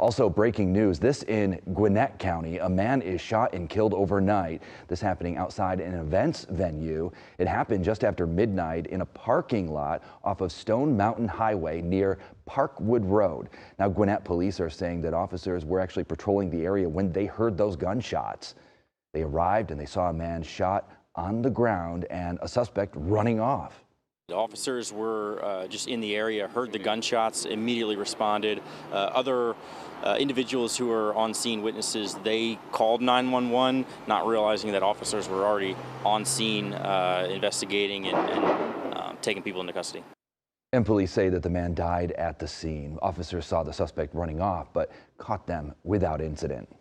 Also breaking news, this in Gwinnett County. A man is shot and killed overnight. This happening outside an events venue. It happened just after midnight in a parking lot off of Stone Mountain Highway near Parkwood Road. Now, Gwinnett police are saying that officers were actually patrolling the area when they heard those gunshots. They arrived and they saw a man shot on the ground and a suspect running off. The officers were just in the area, heard the gunshots, immediately responded. Other individuals who were on scene witnesses, they called 911, not realizing that officers were already on scene investigating and taking people into custody. And police say that the man died at the scene. Officers saw the suspect running off, but caught them without incident.